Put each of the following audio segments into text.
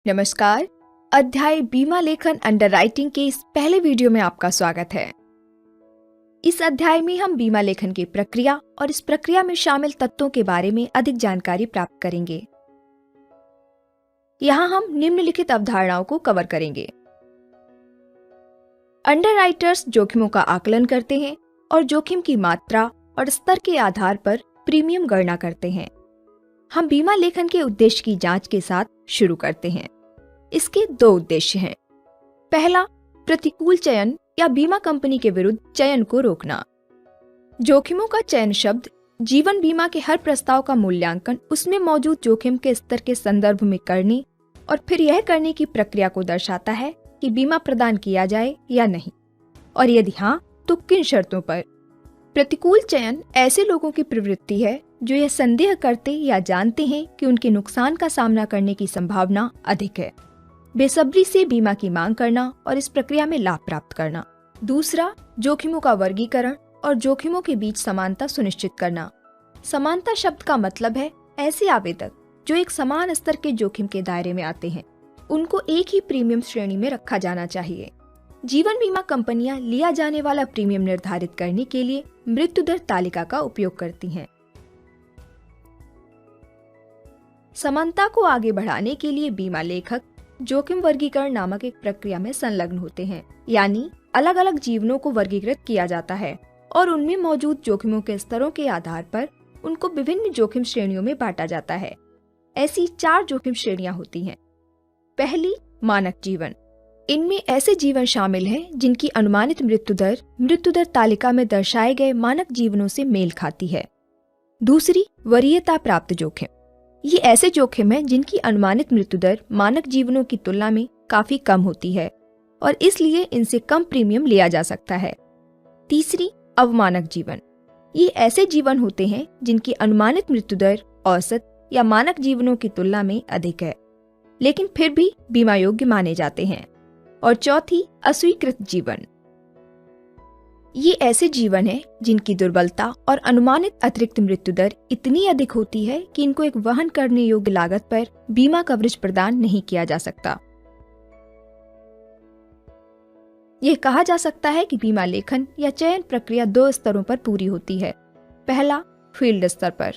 नमस्कार। अध्याय बीमा लेखन अंडरराइटिंग के इस पहले वीडियो में आपका स्वागत है। इस अध्याय में हम बीमा लेखन की प्रक्रिया और इस प्रक्रिया में शामिल तत्वों के बारे में अधिक जानकारी प्राप्त करेंगे। यहाँ हम निम्नलिखित अवधारणाओं को कवर करेंगे। अंडरराइटर्स जोखिमों का आकलन करते हैं और जोखिम की मात्रा और स्तर के आधार पर प्रीमियम गणना करते हैं। हम बीमा लेखन के उद्देश्य की जांच के साथ शुरू करते हैं। इसके दो उद्देश्य हैं। पहला, प्रतिकूल चयन या बीमा कंपनी के विरुद्ध चयन को रोकना। जोखिमों का चयन शब्द जीवन बीमा के हर प्रस्ताव का मूल्यांकन उसमें मौजूद जोखिम के स्तर के संदर्भ में करने और फिर यह करने की प्रक्रिया को दर्शाता है कि बीमा प्रदान किया जाए या नहीं, और यदि हाँ तो किन शर्तों पर। प्रतिकूल चयन ऐसे लोगों की प्रवृत्ति है जो यह संदेह करते या जानते हैं कि उनके नुकसान का सामना करने की संभावना अधिक है, बेसब्री से बीमा की मांग करना और इस प्रक्रिया में लाभ प्राप्त करना। दूसरा, जोखिमों का वर्गीकरण और जोखिमों के बीच समानता सुनिश्चित करना। समानता शब्द का मतलब है ऐसे आवेदक जो एक समान स्तर के जोखिम के दायरे में आते हैं, उनको एक ही प्रीमियम श्रेणी में रखा जाना चाहिए। जीवन बीमा कंपनियां लिया जाने वाला प्रीमियम निर्धारित करने के लिए मृत्यु दर तालिका का उपयोग करती हैं। समानता को आगे बढ़ाने के लिए बीमा लेखक जोखिम वर्गीकरण नामक एक प्रक्रिया में संलग्न होते हैं, यानी अलग अलग जीवनों को वर्गीकृत किया जाता है और उनमें मौजूद जोखिमों के स्तरों के आधार पर उनको विभिन्न जोखिम श्रेणियों में बांटा जाता है। ऐसी 4 जोखिम श्रेणियां होती हैं। पहली, मानक जीवन। इनमें ऐसे जीवन शामिल हैं जिनकी अनुमानित मृत्यु दर तालिका में दर्शाए गए मानक जीवनों से मेल खाती है। दूसरी, वरीयता प्राप्त जोखिम। ये ऐसे जोखिम हैं जिनकी अनुमानित मृत्यु दर मानक जीवनों की तुलना में काफी कम होती है और इसलिए इनसे कम प्रीमियम लिया जा सकता है। तीसरी, अवमानक जीवन। ये ऐसे जीवन होते हैं जिनकी अनुमानित मृत्यु दर औसत या मानक जीवनों की तुलना में अधिक है, लेकिन फिर भी बीमा योग्य माने जाते हैं। और चौथी, अस्वीकृत जीवन। ये ऐसे जीवन हैं जिनकी दुर्बलता और अनुमानित अतिरिक्त मृत्यु दर इतनी अधिक होती है कि इनको एक वहन करने योग्य लागत पर बीमा कवरेज प्रदान नहीं किया जा सकता। यह कहा जा सकता है कि बीमा लेखन या चयन प्रक्रिया 2 स्तरों पर पूरी होती है। पहला, फील्ड स्तर पर।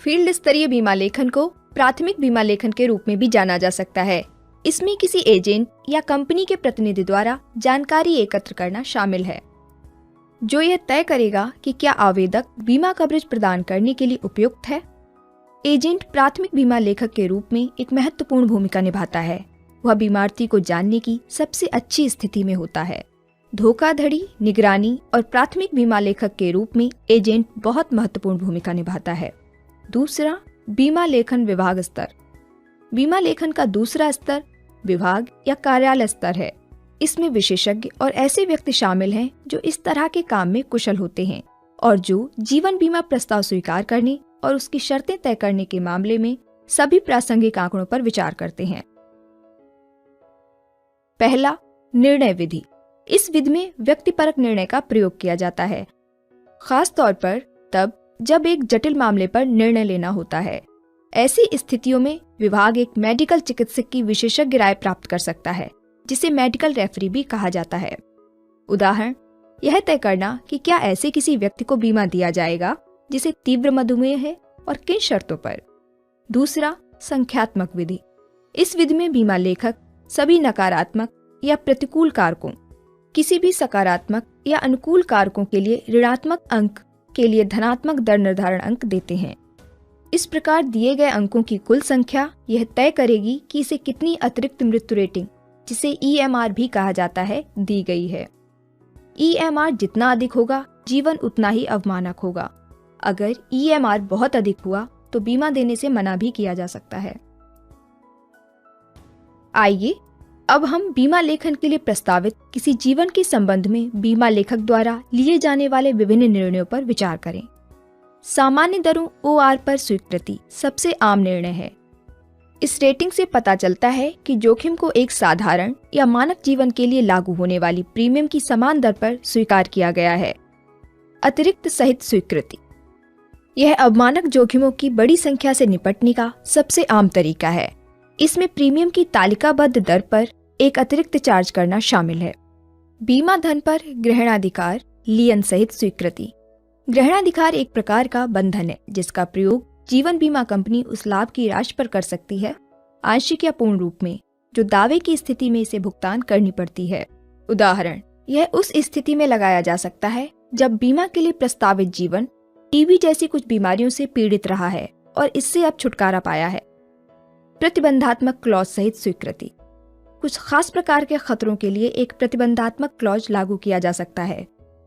फील्ड स्तरीय बीमा लेखन को प्राथमिक बीमा लेखन के रूप में भी जाना जा सकता है। इसमें किसी एजेंट या कंपनी के प्रतिनिधि द्वारा जानकारी एकत्र करना शामिल है, जो यह तय करेगा कि क्या आवेदक बीमा कवरेज प्रदान करने के लिए उपयुक्त है। एजेंट प्राथमिक बीमा लेखक के रूप में एक महत्वपूर्ण भूमिका निभाता है। वह बीमार्थी को जानने की सबसे अच्छी स्थिति में होता है। धोखाधड़ी, निगरानी और प्राथमिक बीमा लेखक के रूप में एजेंट बहुत महत्वपूर्ण भूमिका निभाता है। दूसरा, बीमा लेखन विभाग स्तर। बीमा लेखन का दूसरा स्तर विभाग या कार्यालय स्तर है। इसमें विशेषज्ञ और ऐसे व्यक्ति शामिल हैं जो इस तरह के काम में कुशल होते हैं और जो जीवन बीमा प्रस्ताव स्वीकार करने और उसकी शर्तें तय करने के मामले में सभी प्रासंगिक आंकड़ों पर विचार करते हैं। पहला, निर्णय विधि। इस विधि में व्यक्तिपरक निर्णय का प्रयोग किया जाता है, खास तौर पर तब जब एक जटिल मामले पर निर्णय लेना होता है। ऐसी स्थितियों में विभाग एक मेडिकल चिकित्सक की विशेषज्ञ राय प्राप्त कर सकता है, जिसे मेडिकल रेफरी भी कहा जाता है। उदाहरण, यह तय करना कि क्या ऐसे किसी व्यक्ति को बीमा दिया जाएगा जिसे तीव्र मधुमेह है और किन शर्तों पर। दूसरा, संख्यात्मक विधि। इस विधि में बीमा लेखक सभी नकारात्मक या प्रतिकूल कारकों, किसी भी सकारात्मक या अनुकूल कारकों के लिए ऋणात्मक अंक के लिए धनात्मक दर निर्धारण अंक देते हैं। इस प्रकार दिए गए अंकों की कुल संख्या यह तय करेगी कि इसे कितनी अतिरिक्त मृत्यु रेटिंग, जिसे EMR भी कहा जाता है, दी गई है। EMR जितना अधिक होगा, जीवन उतना ही अवमानक होगा। अगर EMR बहुत अधिक हुआ तो बीमा देने से मना भी किया जा सकता है। आइए अब हम बीमा लेखन के लिए प्रस्तावित किसी जीवन के संबंध में बीमा लेखक द्वारा लिए जाने वाले विभिन्न निर्णयों पर विचार करें। सामान्य दरों OR पर स्वीकृति सबसे आम निर्णय है। इस रेटिंग से पता चलता है कि जोखिम को एक साधारण या मानक जीवन के लिए लागू होने वाली प्रीमियम की समान दर पर स्वीकार किया गया है। अतिरिक्त सहित स्वीकृति। यह अवमानक जोखिमों की बड़ी संख्या से निपटने का सबसे आम तरीका है। इसमें प्रीमियम की तालिकाबद्ध दर पर एक अतिरिक्त चार्ज करना शामिल है। बीमा धन पर ग्रहणाधिकार लियन सहित स्वीकृति। ग्रहणाधिकार एक प्रकार का बंधन है जिसका प्रयोग जीवन बीमा कंपनी उस लाभ की राशि पर कर सकती है, आंशिक या पूर्ण रूप में, जो दावे की स्थिति में इसे भुगतान करनी पड़ती है। उदाहरण, यह उस स्थिति में लगाया जा सकता है जब बीमा के लिए प्रस्तावित जीवन टीबी जैसी कुछ बीमारियों से पीड़ित रहा है और इससे अब छुटकारा पाया है। प्रतिबंधात्मक क्लॉज सहित स्वीकृति। कुछ खास प्रकार के खतरों के लिए एक प्रतिबंधात्मक क्लॉज लागू किया जा सकता है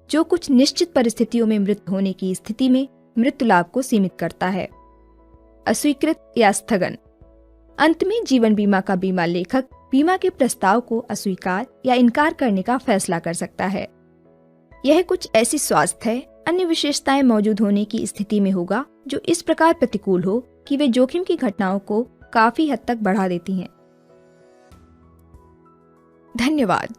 जो कुछ निश्चित परिस्थितियों में मृत्यु होने की स्थिति में मृत्यु लाभ को सीमित करता है। अस्वीकृत या स्थगन। अंत में जीवन बीमा का बीमा लेखक बीमा के प्रस्ताव को अस्वीकार या इनकार करने का फैसला कर सकता है। यह कुछ ऐसी स्वास्थ्य है अन्य विशेषताएं मौजूद होने की स्थिति में होगा जो इस प्रकार प्रतिकूल हो कि वे जोखिम की घटनाओं को काफी हद तक बढ़ा देती हैं। धन्यवाद।